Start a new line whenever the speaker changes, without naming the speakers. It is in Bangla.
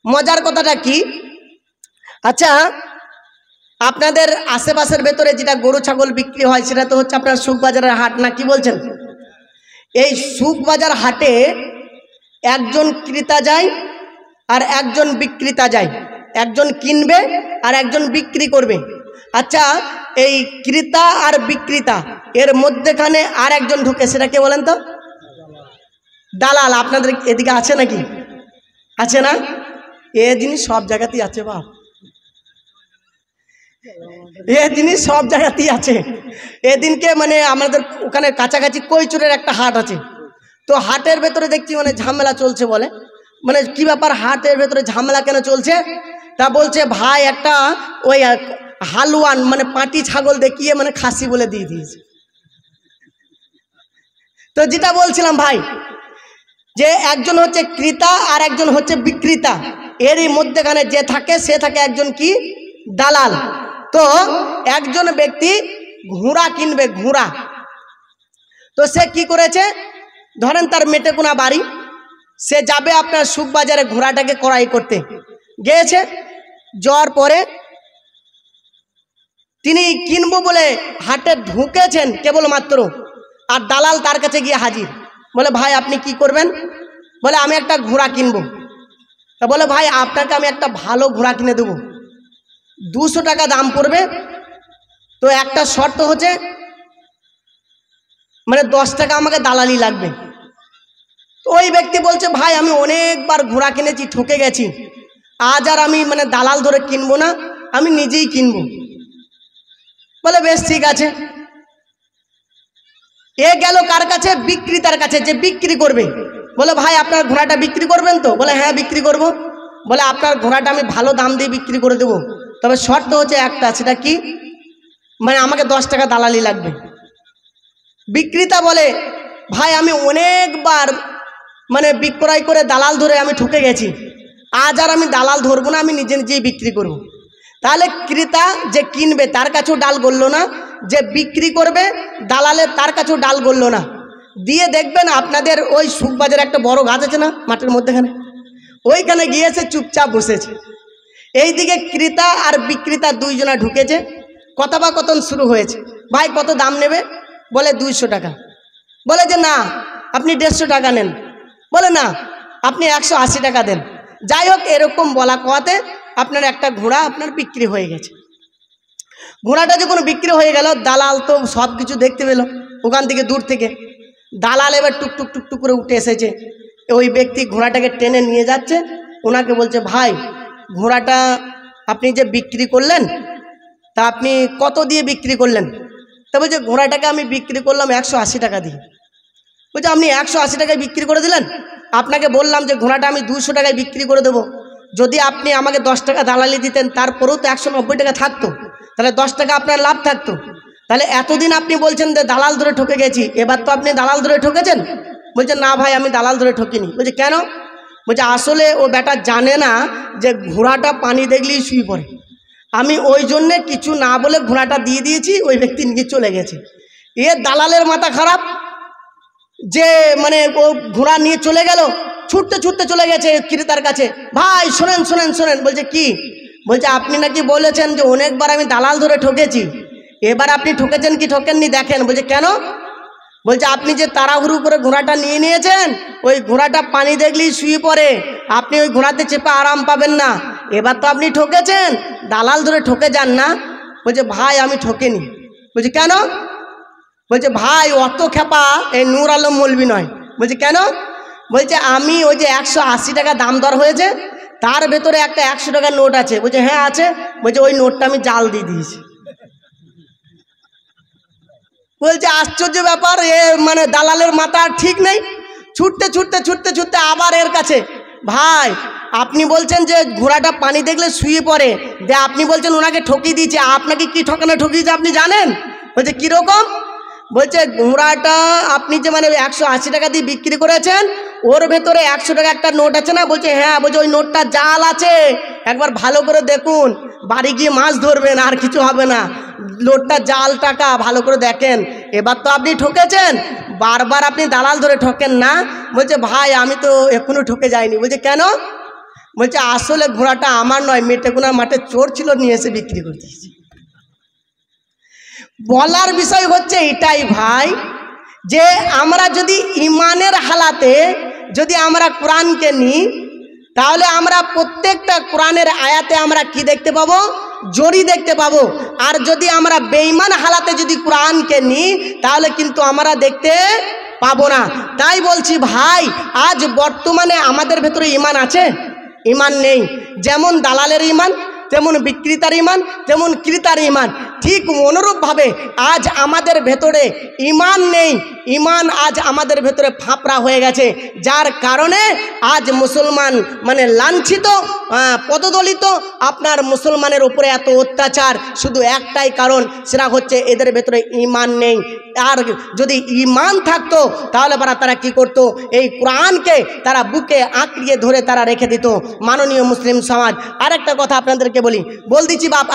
মজার কথাটা কি, আচ্ছা আপনাদের আশেপাশের ভেতরে যেটা গরু ছাগল বিক্রি হয় সেটা তো হচ্ছে আপনার সুখবাজারের হাট, না কি বলছেন? এই সুখবাজার হাটে একজন ক্রেতা যায় আর একজন বিক্রেতা যায়, একজন কিনবে আর একজন বিক্রি করবে। আচ্ছা এই ক্রেতা আর বিক্রেতা এর মধ্যেখানে আর একজন ঢুকে, সেটা কে বলেন তো? দালাল। আপনাদের এদিকে আছে নাকি? আছে না? এ জিনিস সব জায়গাতেই আছে বাপ, এ জিনিস সব জায়গাতেই আছে। এদিনকে মানে আমাদের ওখানে কাছাকাছি কৈচুরের একটা হাট আছে, তো হাটের ভেতরে দেখছি মানে ঝামেলা চলছে। বলে মানে কি ব্যাপার, হাটের ভেতরে ঝামেলা কেন চলছে? তা বলছে ভাই একটা ওই হালুয়ান মানে পাটি ছাগল দেখিয়ে মানে খাসি বলে দিয়ে দিয়েছে। তো যেটা বলছিলাম ভাই, যে একজন হচ্ছে ক্রেতা আর একজন হচ্ছে বিক্রেতা, এরই মধ্যেখানে যে থাকে সে থাকে একজন কি দালাল। তো একজন ব্যক্তি ঘোড়া কিনবে, ঘোড়া, তো সে কি করেছে, ধরেন তার মেটেকুনা বাড়ি, সে যাবে আপনার সুখবাজারে ঘোড়াটাকে ক্রয় করতে গিয়েছে। যাওয়ার পরে তিনি কিনবো বলে হাটে ঢুকেছেন কেবলমাত্র, আর দালাল তার কাছে গিয়ে হাজির। বলে ভাই আপনি কি করবেন? বলে আমি একটা ঘোড়া কিনবো। তা বলে ভাই আপনাকে আমি একটা ভালো ঘোড়া কিনে দেবো, 200 টাকা দাম পড়বে। তো একটা শর্ত হচ্ছে মানে 10 টাকা আমাকে দালালি লাগবে। তো ওই ব্যক্তি বলছে ভাই আমি অনেকবার ঘোড়া কিনেছি, ঠকে গেছি, আজ আর আমি মানে দালাল ধরে কিনবো না, আমি নিজেই কিনবো। বলে বেশ ঠিক আছে। এ গেল কার কাছে? বিক্রেতার কাছে, যে বিক্রি করবে। বলে ভাই আপনার ঘোড়াটা বিক্রি করবেন তো? বলে হ্যাঁ বিক্রি করব। বলে আপনার ঘোড়াটা আমি ভালো দাম দিয়ে বিক্রি করে দেবো, তবে শর্ত হচ্ছে একটা, সেটা কি, মানে আমাকে 10 টাকা দালালি লাগবে। বিক্রেতা বলে ভাই আমি অনেকবার মানে বিক্রয় করে দালাল ধরে আমি ঠকে গেছি, আজ আর আমি দালাল ধরবো না, আমি নিজে নিজেই বিক্রি করব। তাহলে ক্রেতা যে কিনবে তার কাছেও ডাল গড়ল না, যে বিক্রি করবে দালালের তার কাছেও ডাল গড়ল না। দিয়ে দেখবেন আপনাদের ওই সুখবাজারে একটা বড় গাছ আছে না মাঠের মধ্যেখানে, ওইখানে গিয়েছে চুপচাপ বসেছে। এইদিকে ক্রেতা আর বিক্রেতা দুইজনা ঢুকেছে, কথোপকথন শুরু হয়েছে। ভাই কত দাম নেবে? বলে 200 টাকা। বলে যে না আপনি 150 টাকা নেন। বলে না আপনি 180 টাকা দেন। যাই হোক এরকম বলা কোয়াতে আপনার একটা ঘোড়া আপনার বিক্রি হয়ে গেছে। ঘোড়াটা যখন বিক্রি হয়ে গেল, দালাল তো সব কিছু দেখতে পেল ওখান থেকে দূর থেকে। দালাল এবার টুকটুক টুকটুক করে উঠে এসেছে, ওই ব্যক্তি ঘোড়াটাকে টেনে নিয়ে যাচ্ছে। ওনাকে বলছে ভাই ঘোড়াটা আপনি যে বিক্রি করলেন তা আপনি কত দিয়ে বিক্রি করলেন? তা বলছে ঘোড়াটাকে আমি বিক্রি করলাম 180 টাকা দিয়ে। বলছে আপনি 180 টাকায় বিক্রি করে দিলেন? আপনাকে বললাম যে ঘোড়াটা আমি 200 টাকায় বিক্রি করে দেবো, যদি আপনি আমাকে 10 টাকা দালালি দিতেন তারপরেও তো 190 টাকা থাকতো, তাহলে 10 টাকা আপনার লাভ থাকতো। তাহলে এতদিন আপনি বলছেন যে দালাল ধরে ঠকে গেছি, এবার তো আপনি দালাল ধরে ঠকেছেন। বলছে না ভাই আমি দালাল ধরে ঠকিনি। বলছে কেন? বলছে আসলে ও বেটা জানে না যে ঘোড়াটা পানি দেখলেই শুয়ে পড়ে, আমি ওই জন্যে কিছু না বলে ঘোড়াটা দিয়ে দিয়েছি, ওই ব্যক্তি নিয়ে চলে গেছে। এ দালালের মাথা খারাপ, যে মানে ও ঘোড়া নিয়ে চলে গেল, ছুটতে ছুটতে চলে গেছে ক্রেতার কাছে। ভাই শোনেন শোনেন শোনেন। বলছে কি? বলছে আপনি নাকি বলেছেন যে অনেকবার আমি দালাল ধরে ঠকেছি, এবার আপনি ঠকেছেন কি ঠকেননি দেখেন। বলছে কেন? বলছে আপনি যে তাড়াহুড়ো করে ঘোড়াটা নিয়ে নিয়েছেন, ওই ঘোড়াটা পানি দেখলেই শুয়ে পড়ে, আপনি ওই ঘোড়াতে চেপে আরাম পাবেন না, এবার তো আপনি ঠকেছেন, দালাল ধরে ঠকে যান না। বলছে ভাই আমি ঠকেনি। বলছে কেন? বলছে ভাই অত খেপা এই নূর আলম মৌলবি নয়। বলছে কেন? বলছে আমি ওই যে 180 টাকা দাম দর হয়েছে, তার ভেতরে একটা 100 টাকার নোট আছে। বলছে হ্যাঁ আছে। বলছে ওই নোটটা আমি জাল দিয়ে দিয়েছি। বলছে আশ্চর্য ব্যাপার, এ মানে দালালের মাথা ঠিক নেই। ছুটতে ছুটতে ছুটতে ছুটতে আবার এর কাছে, ভাই আপনি বলছেন যে ঘোড়াটা পানি দেখলে শুয়ে পড়ে, যে আপনি বলছেন ওনাকে ঠকিয়ে দিয়েছে, আপনাকে কি ঠকানো ঠকিয়েছে আপনি জানেন? বলছে কীরকম? বলছে ঘোড়াটা আপনি যে মানে 180 টাকা দিয়ে বিক্রি করেছেন, ওর ভেতরে 100 টাকা একটা নোট আছে না? বলছে হ্যাঁ। বলছে ওই নোটটা জাল আছে, একবার ভালো করে দেখুন, বাড়ি গিয়ে মাছ ধরবেন, আর কিছু হবে না, নোটটা জাল টাকা, ভালো করে দেখেন। এবার তো আপনি ঠকেছেন, বারবার আপনি দালাল ধরে ঠকেন না। বলছে ভাই আমি তো এখনো ঠকে যাইনি। বলছে কেন? বলছে আসলে ঘোড়াটা আমার নয়, মেটেগুনার মাঠে চোর ছিল, নিয়ে এসে বিক্রি করে দিয়েছি। বলার বিষয় হচ্ছে এটাই ভাই, যে আমরা যদি ইমানের হালাতে যদি আমরা কোরআনকে নিই, তাহলে আমরা প্রত্যেকটা কোরআনের আয়াতে আমরা কি দেখতে পাবো? জড়ি দেখতে পাবো। আর যদি আমরা বেঈমান হালাতে যদি কোরআনকে নিই, তাহলে কিন্তু আমরা দেখতে পাবো না। তাই বলছি ভাই, আজ বর্তমানে আমাদের ভেতরে ইমান আছে? ইমান নেই। যেমন দালালের ইমান, তেমন বিক্রেতার ইমান, তেমন ক্রেতার ইমান। ঠিক অনুরূপভাবে আজ আমাদের ভেতরে ইমান নেই, ইমান আজ আমাদের ভেতরে ফাঁপড়া হয়ে গেছে, যার কারণে আজ মুসলমান মানে লাঞ্ছিত, পদদলিত। আপনার মুসলমানের উপরে এত অত্যাচার শুধু একটাই কারণ, সেটা হচ্ছে এদের ভেতরে ইমান নেই। আর যদি ইমান থাকতো তাহলে তারা কি করতো? এই কোরআনকে তারা বুকে আঁকড়িয়ে ধরে তারা রেখে দিত। মাননীয় মুসলিম সমাজ, আরেকটা কথা আপনাদেরকে বলি, দিচ্ছি বাপ